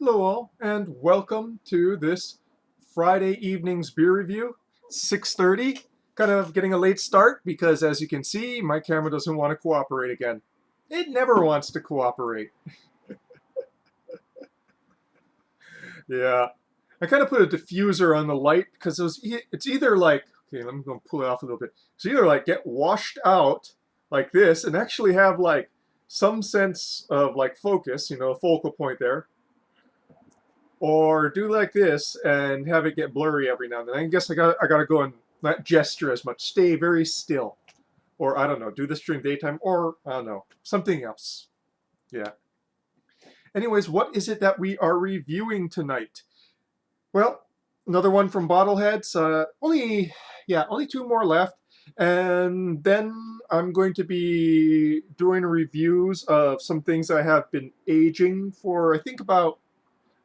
Hello all, and welcome to this Friday evening's beer review. 6:30. Kind of getting a late start because as you can see, my camera doesn't want to cooperate again. It never wants to cooperate. Yeah. I kind of put a diffuser on the light because it's either like, okay, let me go pull it off a little bit. It's either like get washed out like this and actually have like some sense of like focus, a focal point there, or do like this and have it get blurry every now and then. I guess I gotta go and not gesture as much, stay very still, or I don't know, do this during daytime, or I don't know, something else. Yeah. Anyways, what is it that we are reviewing tonight? Well, another one from Bottleheads. Only two more left, and then I'm going to be doing reviews of some things I have been aging for. I think about,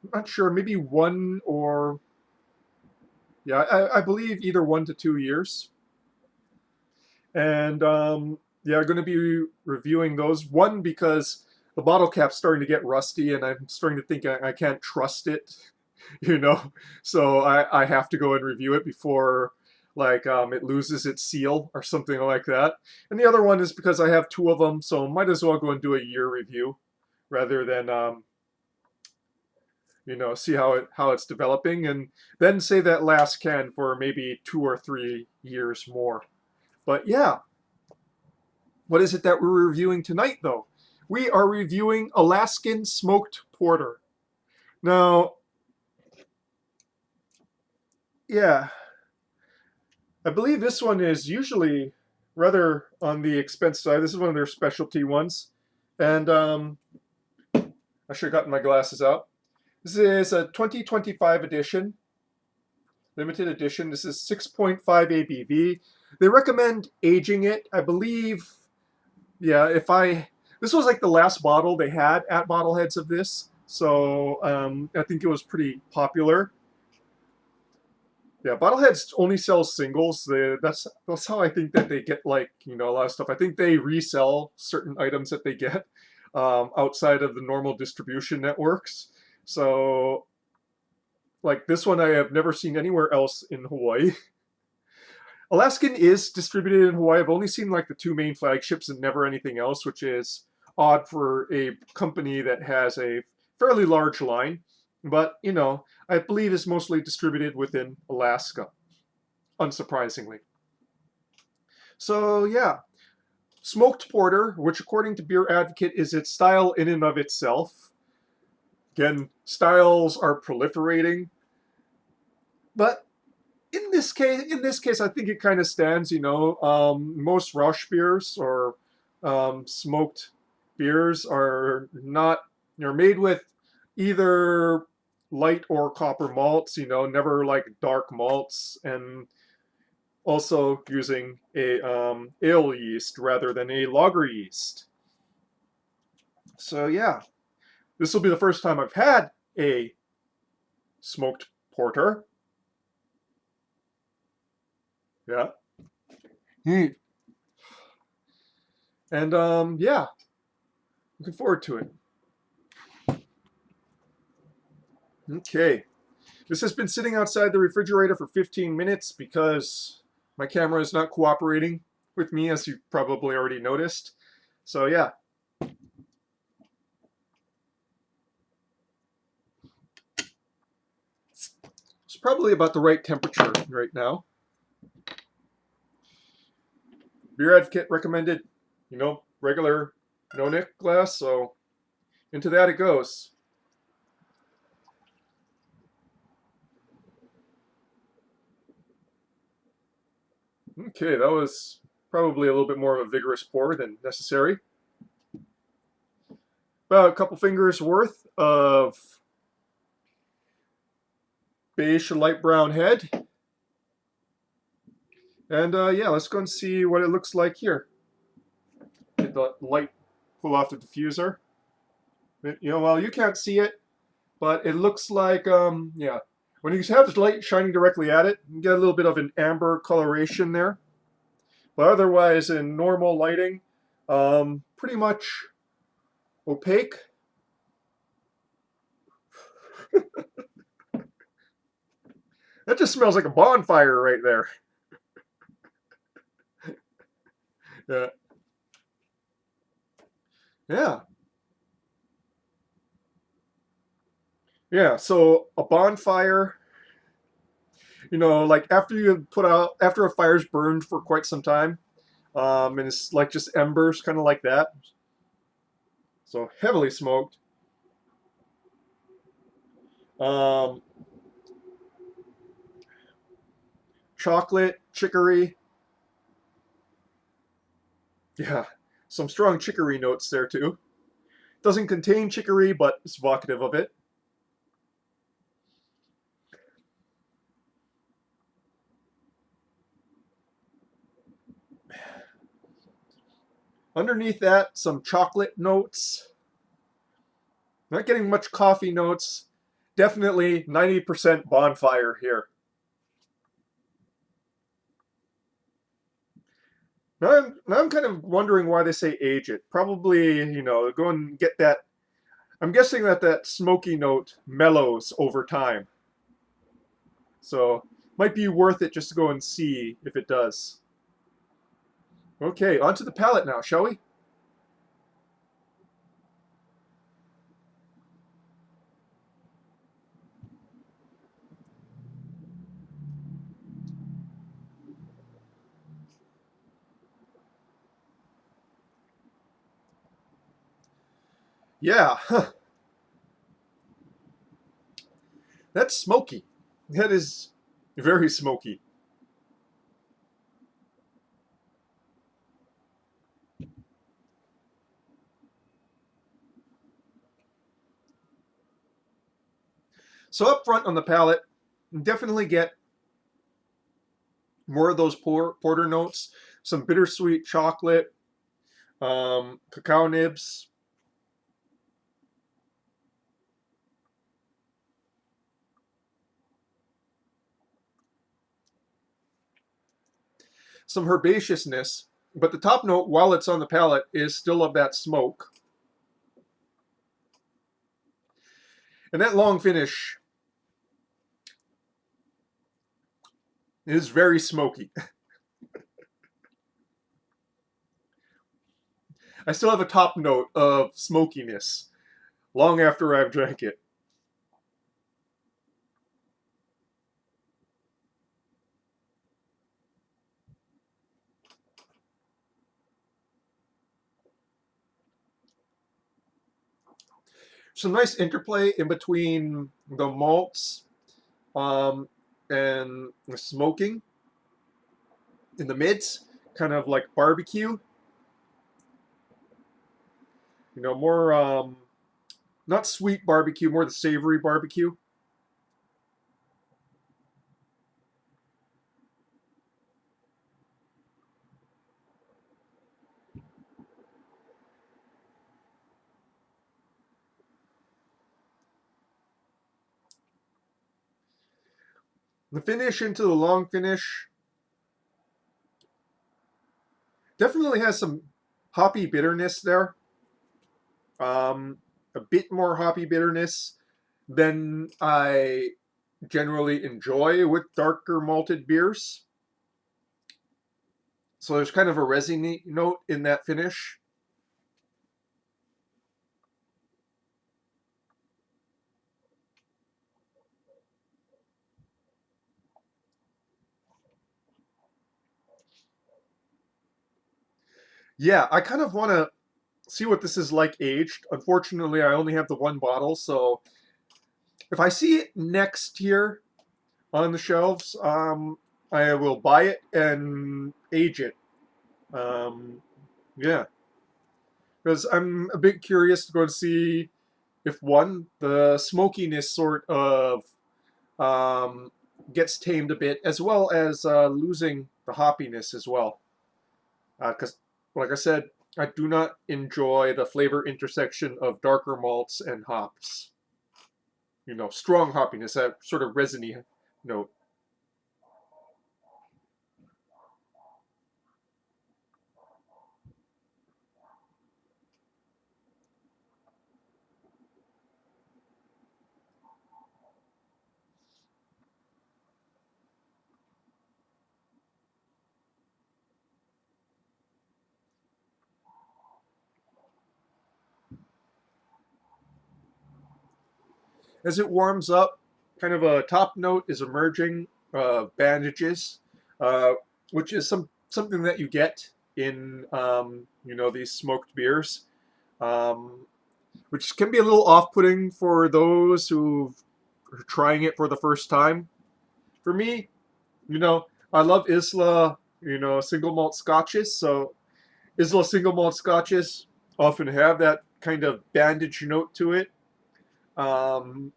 I'm not sure, maybe one or yeah, I believe either 1 to 2 years. And yeah, I'm going to be reviewing those. One, because the bottle cap's starting to get rusty and I'm starting to think I can't trust it, you know? So I have to go and review it before like it loses its seal or something like that. And the other one is because I have two of them, so might as well go and do a year review rather than see how it's developing, and then say that last can for maybe 2 or 3 years more. But yeah, what is it that we're reviewing tonight, though? We are reviewing Alaskan Smoked Porter. Now, yeah, I believe this one is usually rather on the expense side. This is one of their specialty ones. And I should have gotten my glasses out. This is a 2025 edition. Limited edition. This is 6.5 ABV. They recommend aging it. I believe, yeah, this was like the last bottle they had at Bottleheads of this. So I think it was pretty popular. Yeah, Bottleheads only sells singles. That's how I think that they get like, a lot of stuff. I think they resell certain items that they get outside of the normal distribution networks. So like this one I have never seen anywhere else in Hawaii. Alaskan is distributed in Hawaii. I've only seen like the two main flagships and never anything else, which is odd for a company that has a fairly large line. But, I believe is mostly distributed within Alaska, unsurprisingly. So, yeah, smoked porter, which according to Beer Advocate is its style in and of itself. Again, styles are proliferating, but in this case, I think it kind of stands. Most Rush beers or smoked beers are not, made with either light or copper malts. Never like dark malts, and also using a ale yeast rather than a lager yeast. So yeah, this will be the first time I've had a smoked porter. Yeah. Mm. And yeah, looking forward to it. Okay. This has been sitting outside the refrigerator for 15 minutes because my camera is not cooperating with me, as you probably already noticed. So yeah. It's probably about the right temperature right now. Beer Advocate recommended, regular no-nick glass, so into that it goes. Okay, that was probably a little bit more of a vigorous pour than necessary. About a couple fingers worth of beige to light brown head. And yeah, let's go and see what it looks like here. Get the light pull off the diffuser. Well, you can't see it, but it looks like, yeah. When you have the light shining directly at it, you get a little bit of an amber coloration there. But otherwise, in normal lighting, pretty much opaque. just smells like a bonfire right there. Yeah. Yeah. Yeah. So a bonfire, like after you put out, after a fire's burned for quite some time, and it's like just embers, kind of like that. So heavily smoked. Um, Chocolate, chicory. Yeah. Some strong chicory notes there too. Doesn't contain chicory, but it's evocative of it. Underneath that, some chocolate notes. Not getting much coffee notes. Definitely 90% bonfire here. Now I'm kind of wondering why they say age it. Probably, go and get that. I'm guessing that smoky note mellows over time. So might be worth it just to go and see if it does. Okay, onto the palate now, shall we? Yeah, that's smoky. That is very smoky. So up front on the palate, definitely get more of those porter notes, some bittersweet chocolate, cacao nibs, some herbaceousness. But the top note, while it's on the palate, is still of that smoke. And that long finish is very smoky. I still have a top note of smokiness long after I've drank it. Some nice interplay in between the malts um, and the smoking in the mids, kind of like barbecue. More not sweet barbecue, more the savory barbecue. The finish into the long finish definitely has some hoppy bitterness there. A bit more hoppy bitterness than I generally enjoy with darker malted beers. So there's kind of a resiny note in that finish. Yeah, I kind of want to see what this is like aged. Unfortunately, I only have the one bottle, so if I see it next year on the shelves, I will buy it and age it. Um, yeah, because I'm a bit curious to go and see if one, the smokiness sort of um, gets tamed a bit, as well as losing the hoppiness as well. Because, like I said, I do not enjoy the flavor intersection of darker malts and hops. Strong hoppiness, that sort of resiny note. as it warms up, kind of a top note is emerging, bandages, uh, which is something that you get in these smoked beers, um, which can be a little off-putting for those who are trying it for the first time. For me, I love Isla, single malt scotches. So Isla single malt scotches often have that kind of bandage note to it. Um,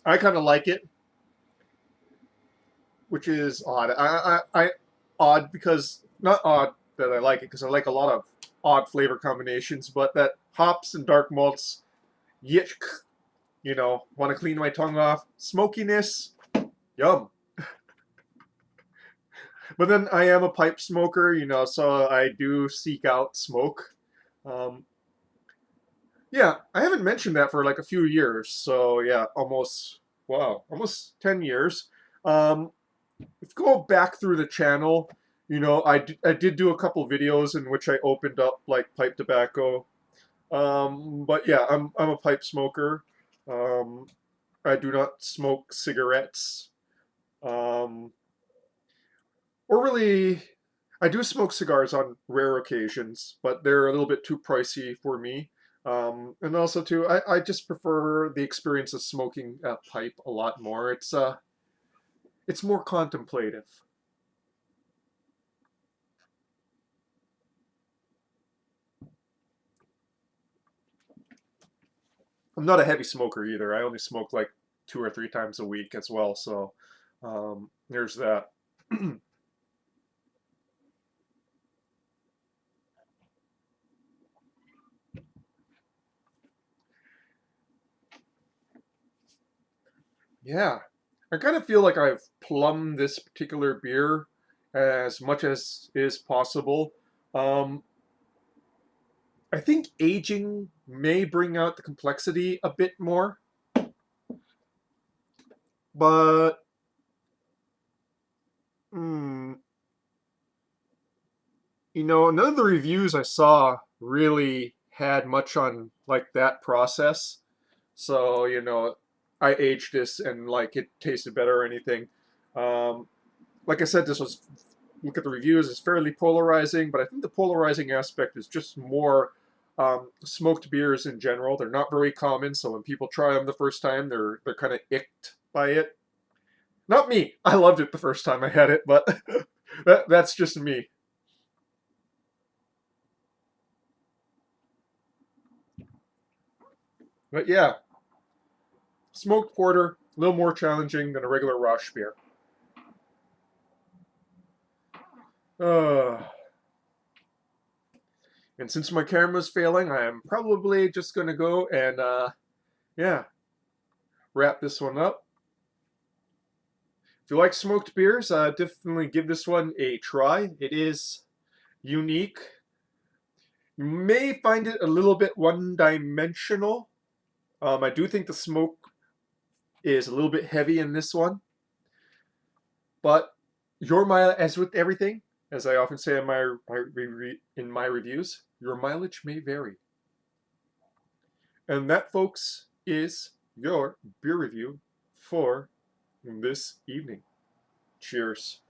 I kind of like it, which is odd. I odd because not odd that I like it because I like a lot of odd flavor combinations, but that hops and dark malts, yitch, want to clean my tongue off. Smokiness, yum. But then I am a pipe smoker, so I do seek out smoke. Um, yeah, I haven't mentioned that for like a few years. So yeah, almost 10 years. Um, if you go back through the channel, I did do a couple videos in which I opened up like pipe tobacco. But yeah, I'm a pipe smoker. Um, I do not smoke cigarettes. Um, or really, I do smoke cigars on rare occasions, but they're a little bit too pricey for me. And also too, I just prefer the experience of smoking a pipe a lot more. It's more contemplative. I'm not a heavy smoker either. I only smoke like 2 or 3 times a week as well. So there's that. Yeah, I kind of feel like I've plumbed this particular beer as much as is possible. Um, I think aging may bring out the complexity a bit more, but mm, none of the reviews I saw really had much on like that process. So, I aged this and like it tasted better or anything. Um, like I said, this was look at the reviews, it's fairly polarizing, but I think the polarizing aspect is just more smoked beers in general. They're not very common, so when people try them the first time, they're kind of icked by it. Not me. I loved it the first time I had it, but that's just me. But yeah, smoked porter, a little more challenging than a regular Rosh beer. Uh, and since my camera's failing, I am probably just gonna go and yeah, wrap this one up. If you like smoked beers, definitely give this one a try. It is unique. You may find it a little bit one-dimensional. I do think the smoke is a little bit heavy in this one, but as with everything, as I often say in my reviews, your mileage may vary. And that, folks, is your beer review for this evening. Cheers.